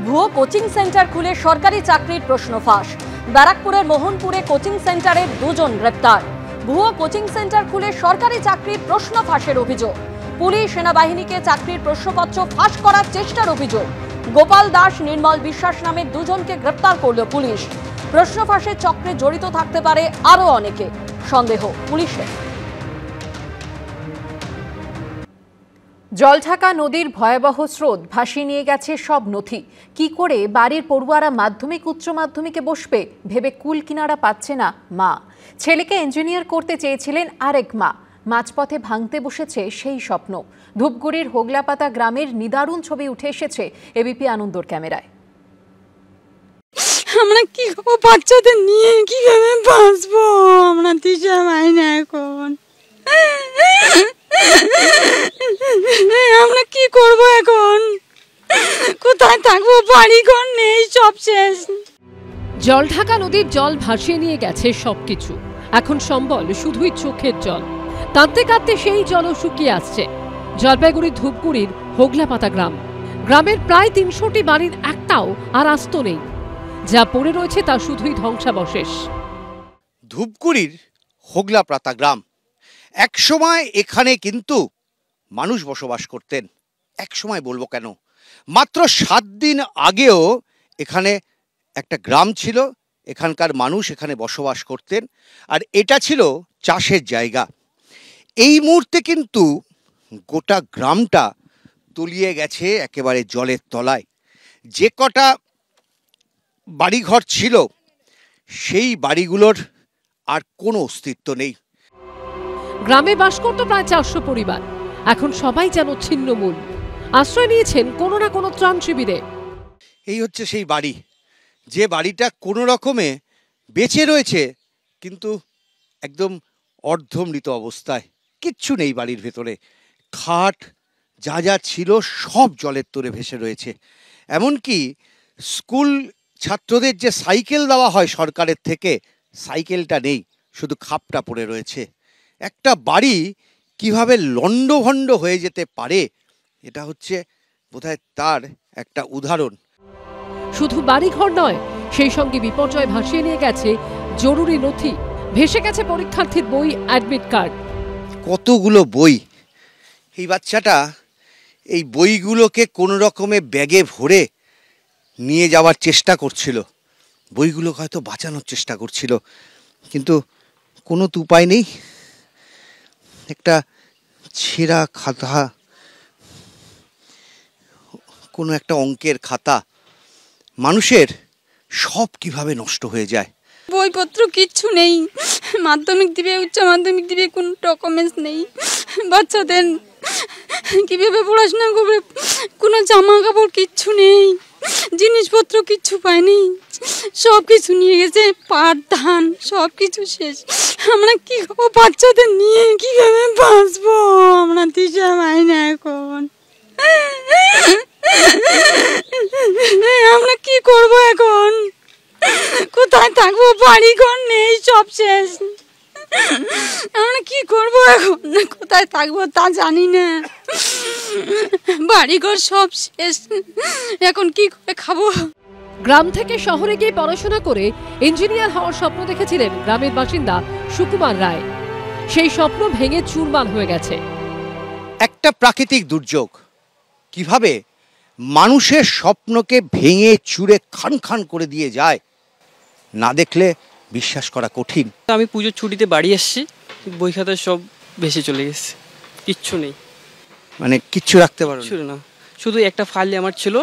ভুয়ো coaching centre খুলে সরকারি চাকরির প্রশ্ন ফাঁস। ব্যারাকপুরের মোহনপুরে কোচিং সেন্টারে দুজন গ্রেপ্তার। ভুয়ো কোচিং সেন্টার খুলে সরকারি চাকরির প্রশ্ন ফাঁসের অভিযোগ। পুলিশ সেনাবাহিনীকে চাকরির প্রশ্নপত্র ফাঁস করার চেষ্টার অভিযোগ। গোপাল দাস, নির্মল বিশ্বাস নামে দুজনকে গ্রেপ্তার করল পুলিশ। প্রশ্ন ফাঁসের চক্রে জড়িত থাকতে পারে আরও অনেকে, সন্দেহ পুলিশের। জলঢাকা নদীর ভয়াবহ স্রোত ভাসিয়ে নিয়ে গেছে সব নথি। কি করে বাড়ির পড়ুয়ারা মাধ্যমিক উচ্চ মাধ্যমিকে বসবে ভেবে কুল কিনারা পাচ্ছে না মা। ছেলেকে ইঞ্জিনিয়ার করতে চেয়েছিলেন আরেক মা, মাঝপথে ভাঙতে বসেছে সেই স্বপ্ন। ধূপগুড়ির হোগলাপাতা গ্রামের নিদারুণ ছবি উঠে এসেছে এবিপি আনন্দর ক্যামেরায়। আমরা কি করবো, বাচ্চাদের নিয়ে কিভাবে বাঁচবো? আমরা দিশা পাই না এখন। আমরা কি করব এখন? কোথায় থাকবো? বাড়ি ঘর নেই, সব শেষ। জলঢাকা নদীর জল ভাসিয়ে নিয়ে গেছে সবকিছু। এখন সম্বল শুধুই চোখের জল। কাঁদতে কাঁদতে সেই জলও শুকিয়ে আসছে। জলপাইগুড়ির ধূপগুড়ির হোগলাপাতা গ্রাম। গ্রামের প্রায় ৩০০টি বাড়ির একটাও আর আস্ত নেই। যা পড়ে রয়েছে তা শুধুই ধ্বংসাবশেষ। ধূপগুড়ির হোগলাপাতা গ্রাম, একসময় এখানে কিন্তু মানুষ বসবাস করতেন। একসময় বলবো কেন, মাত্র 7 দিন আগেও এখানে একটা গ্রাম ছিল, এখানকার মানুষ এখানে বসবাস করতেন, আর এটা ছিল চাষের জায়গা। এই মুহূর্তে কিন্তু গোটা গ্রামটা তলিয়ে গেছে একেবারে জলের তলায়। যে কটা বাড়িঘর ছিল সেই বাড়িগুলোর আর কোনো অস্তিত্ব নেই। গ্রামে বাস করত প্রায় 400 পরিবার। এখন সবাই যেন ছিন্নমূল। আশ্রয় নিয়েছেন কোনো না কোনো ত্রাণ শিবিরে। এই হচ্ছে সেই বাড়ি, যে বাড়িটা কোনো রকমে বেঁচে রয়েছে, কিন্তু একদম অর্ধমৃত অবস্থায়। কিচ্ছু নেই বাড়ির ভেতরে। খাট যা যা ছিল সব জলের তোরে ভেসে রয়েছে। এমনকি স্কুল ছাত্রদের যে সাইকেল দেওয়া হয় সরকারের থেকে, সাইকেলটা নেই, শুধু খাপটা পড়ে রয়েছে। একটা বাড়ি কিভাবে লণ্ডভণ্ড হয়ে যেতে পারে, এটা হচ্ছে বোধহয় তার একটা উদাহরণ। শুধু বাড়িঘর নয়, সেই সঙ্গে বিপর্যয় ভাসিয়ে নিয়ে গেছে জরুরি নথি। ভেসে গেছে পরীক্ষার্থীর বই, অ্যাডমিট কার্ড। কতগুলো বই! এই বাচ্চাটা এই বইগুলোকে কোনো রকমে ব্যাগে ভরে নিয়ে যাওয়ার চেষ্টা করছিল। বইগুলো হয়তো বাঁচানোর চেষ্টা করছিল, কিন্তু কোনো তো উপায় নেই। একটা ছেঁড়া খাতা, কোনো একটা অঙ্কের খাতা। মানুষের সব কিভাবে নষ্ট হয়ে যায়। বইপত্র কিচ্ছু নেই। মাধ্যমিক দিবে, উচ্চ মাধ্যমিক দিবে, কোনো ডকুমেন্টস নেই। বাচ্চাদের কিভাবে পড়াশোনা করবে? কোনো জামা কাপড় কিচ্ছু নেই, জিনিসপত্র কিচ্ছু পায়নি। সব কিছু নিয়ে গেছে, পাট ধান সব কিছু শেষ। আমরা কি করবো, বাচ্চাদের নিয়ে কিভাবে বাঁচবো? আমরা দিশা পাই না এখন। আমরা কি করব এখন? কোথায় থাকবো? বাড়ি ঘর নেই, সব শেষ। আমরা কি করবো এখন? কোথায় থাকবো তা জানি না। বাড়িঘর সব শেষ, এখন কি করে খাবো? গ্রাম থেকে শহরে গিয়ে পড়াশোনা করে ইঞ্জিনিয়ার হওয়ার স্বপ্ন দেখেছিলেন গ্রামের বাসিন্দা সুকুমার রায়। সেই স্বপ্ন ভেঙে চুরমার হয়ে গেছে। একটা প্রাকৃতিক দুর্যোগ কিভাবে মানুষের স্বপ্নকে ভেঙে চুরে খান খান করে দিয়ে যায়, না দেখলে বিশ্বাস করা কঠিন। আমি পুজোর ছুটিতে বাড়ি এসেছি, বই খাতা সব ভেসে চলে গেছে, কিচ্ছু নেই। মানে কিচ্ছু রাখতে পারো না, শুধু একটা ফাইলে আমার ছিল,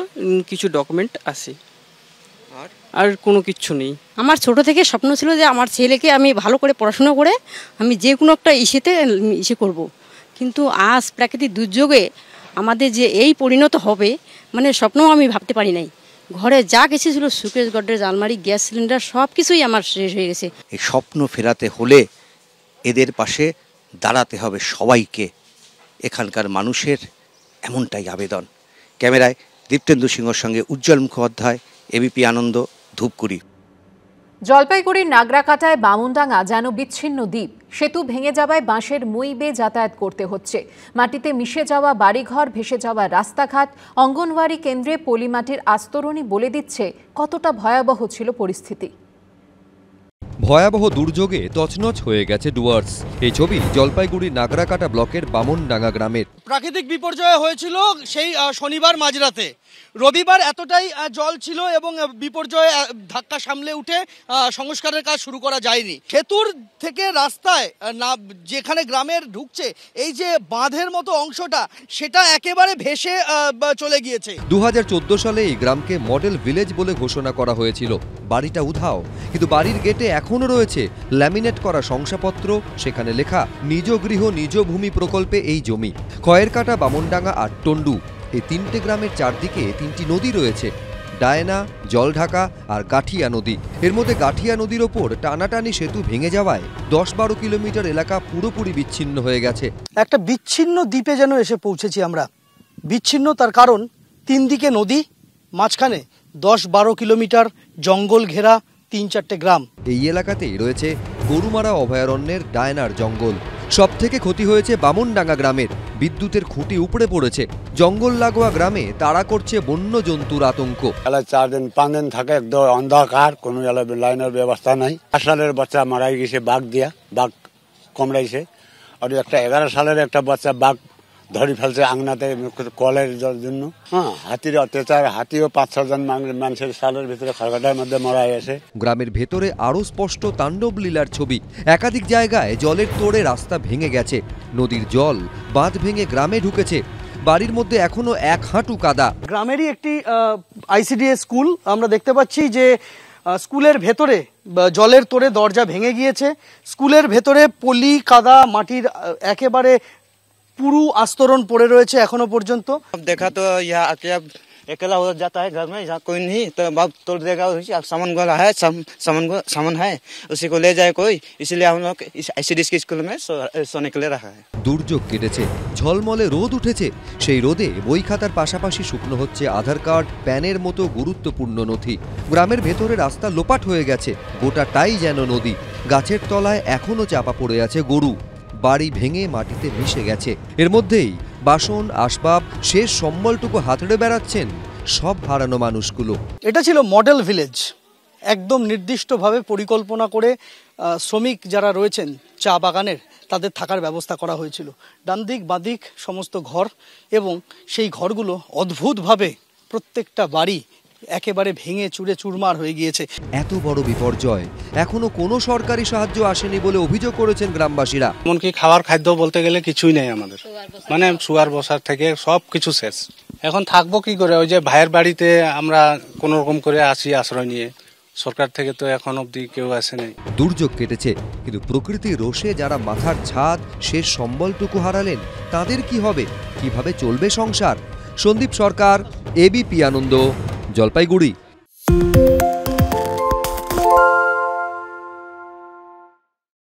কিছু ডকুমেন্ট আছে, আর কোনো কিচ্ছু নেই। আমার ছোট থেকে স্বপ্ন ছিল যে আমার ছেলেকে আমি ভালো করে পড়াশোনা করে আমি যে কোনো একটা ইসে করব, কিন্তু আজ প্রাকৃতিক দুর্যোগে আমাদের যে এই পরিণত হবে, মানে স্বপ্নও আমি ভাবতে পারি নাই। ঘরে যা কিছু ছিল, সুকেশ, গডরেজ, আলমারি, গ্যাস সিলিন্ডার সব কিছুই আমার শেষ হয়ে গেছে। এই স্বপ্ন ফেরাতে হলে এদের পাশে দাঁড়াতে হবে সবাইকে। এখানকার মানুষের এমনটাই আবেদন। ক্যামেরায় দীপ্তেন্দু সিংহর সঙ্গে উজ্জ্বল মুখোপাধ্যায়, এবিপি আনন্দ, ধূপগুড়ি। জলপাইগুড়ির নাগরাকাটায় বামুনডাঙ্গা যেন বিচ্ছিন্ন দ্বীপ। সেতু ভেঙে যাওয়ায় বাঁশের মই বেয়ে যাতায়াত করতে হচ্ছে। মাটিতে মিশে যাওয়া বাড়িঘর, ভেসে যাওয়া রাস্তাঘাট, অঙ্গনওয়াড়ি কেন্দ্রে পলিমাটির আস্তরণই বলে দিচ্ছে কতটা ভয়াবহ ছিল পরিস্থিতি। ভয়াবহ দুর্যোগে তছনছ হয়ে গেছে ডুয়ার্স। এই ছবি জলপাইগুড়ি নাগরাকাটা ব্লকের বামনডাঙ্গা গ্রামের। প্রাকৃতিক বিপর্যয় হয়েছিল সেই শনিবার মাঝরাতে। রবিবার এতটাই জল ছিল এবং বিপর্যয় ধাক্কা সামলে উঠে সংস্কারের কাজ শুরু করা যায়নি। সেতুর থেকে রাস্তায় না যেখানে গ্রামের ঢুকছে এই যে বাঁধের মতো অংশটা, সেটা একেবারে ভেসে চলে গিয়েছে। 2014 সালে এই গ্রামকে মডেল ভিলেজ বলে ঘোষণা করা হয়েছিল। বাড়িটা উধাও, কিন্তু বাড়ির গেটে এখনো রয়েছে ল্যামিনেট করা শংসাপত্র। সেখানে লেখা নিজ গৃহ নিজ ভূমি প্রকল্পে এই জমি। খয়েরকাটা, বামনডাঙ্গা আর টন্ডু, এই তিনটে গ্রামের চারদিকে তিনটি নদী রয়েছে, ডায়না, জলঢাকা আর গাঠিয়া নদী। এর মধ্যে গাঠিয়া নদীর ওপর টানাটানি সেতু ভেঙে যাওয়ায় 10-12 কিলোমিটার এলাকা পুরোপুরি বিচ্ছিন্ন হয়ে গেছে। একটা বিচ্ছিন্ন দ্বীপে যেন এসে পৌঁছেছি আমরা। বিচ্ছিন্ন তার কারণ, তিন দিকে নদী, মাঝখানে 10-12 কিলোমিটার জঙ্গল ঘেরা 3-4টে গ্রাম। এই এলাকাতেই রয়েছে গরুমারা অভয়ারণ্যের ডায়নার জঙ্গল। সব থেকে ক্ষতি হয়েছে বামনডাঙ্গা গ্রামের। বিদ্যুতের খুঁটি উপড়ে পড়েছে। জঙ্গল লাগোয়া গ্রামে তাড়া করছে বন্য জন্তুর আতঙ্ক। 4-5 দিন থাকে একদম অন্ধকার, কোনো লাইনের ব্যবস্থা নাই। 8 সালের বাচ্চা মারা গেছে বাঘ দিয়া, বাঘ কামড়াইছে। আর একটা 11 সালের একটা বাচ্চা বাঘ ধরে ফেলছে আংনাতে কলের জন্য। হাতির অত্যাচার, হাতিও 5-6 জন মানুষের সালের ভিতরে খড়কাটার মধ্যে মারা গেছে। গ্রামের ভেতরে আরো স্পষ্ট তাণ্ডব লীলার ছবি। একাধিক জায়গায় জলের তোড়ে রাস্তা ভেঙে গেছে। নদীর জল বাঁধ ভেঙে গ্রামে ঢুকেছে। বাড়ির মধ্যে এখনো 1 হাঁটু কাদা। গ্রামেরই একটি ICDS স্কুল আমরা দেখতে পাচ্ছি যে স্কুলের ভেতরে জলের তোড়ে দরজা ভেঙে গিয়েছে। স্কুলের ভেতরে পলি, কাদা, মাটির একেবারে পুরো আস্তরণ পড়ে রয়েছে এখনো পর্যন্ত। দেখা তো ইয়া আকে अकेला हो जाता है घर में, यहाँ कोई नहीं तो बाप तोड़ देगा। सामान वाला है, सामान है, उसी को ले जाए कोई, इसलिए हम लोग ICDS के स्कूल में सोने के लिए रखा है। দুর্যোগ কেটেছে, ঝলমলে রোদ উঠেছে। সেই রোদে বই খাতার পাশাপাশি শুকনো হচ্ছে আধার কার্ড, প্যানের মতো গুরুত্বপূর্ণ নথি। গ্রামের ভেতরে রাস্তা লোপাট হয়ে গেছে, গোটাটাই যেন নদী। গাছের তলায় এখনো চাপা পড়ে আছে গরু। বাড়ি ভেঙে মাটিতে মিশে গেছে। এর মধ্যেই বাসন, আসবাব, শেষ সম্বলটুকু হাতড়ে বেড়াচ্ছেন সব হারানো মানুষগুলো। এটা ছিল মডেল ভিলেজ। একদম নির্দিষ্টভাবে পরিকল্পনা করে শ্রমিক যারা রয়েছেন চা বাগানের, তাদের থাকার ব্যবস্থা করা হয়েছিল। ডান দিক বাঁ দিক সমস্ত ঘর, এবং সেই ঘরগুলো অদ্ভুতভাবে প্রত্যেকটা বাড়ি একেবারে ভেঙে চুরে চুরমার হয়ে গিয়েছে। এত বড় বিপর্যয়, এখনো কোনো সরকারি সাহায্য আসেনি বলে অভিযোগ করেছেন গ্রামবাসীরা। এমনকি খাবার খাদ্য বলতে গেলে কিছুই নেই আমাদের, মানে সুগার বসার থেকে সব কিছু শেষ। এখন থাকবো কি করে? ওই যে ভাইয়ের বাড়িতে আমরা কোন রকম করে আসি আশ্রয় নিয়ে। সরকার থেকে তো এখন অবধি কেউ আসেনি। দুর্যোগ কেটেছে, কিন্তু প্রকৃতির রোষে যারা মাথার ছাদ, শেষ সম্বলটুকু হারালেন, তাদের কি হবে? কিভাবে চলবে সংসার? সন্দীপ সরকার, ABP আনন্দ, জলপাইগুড়ি।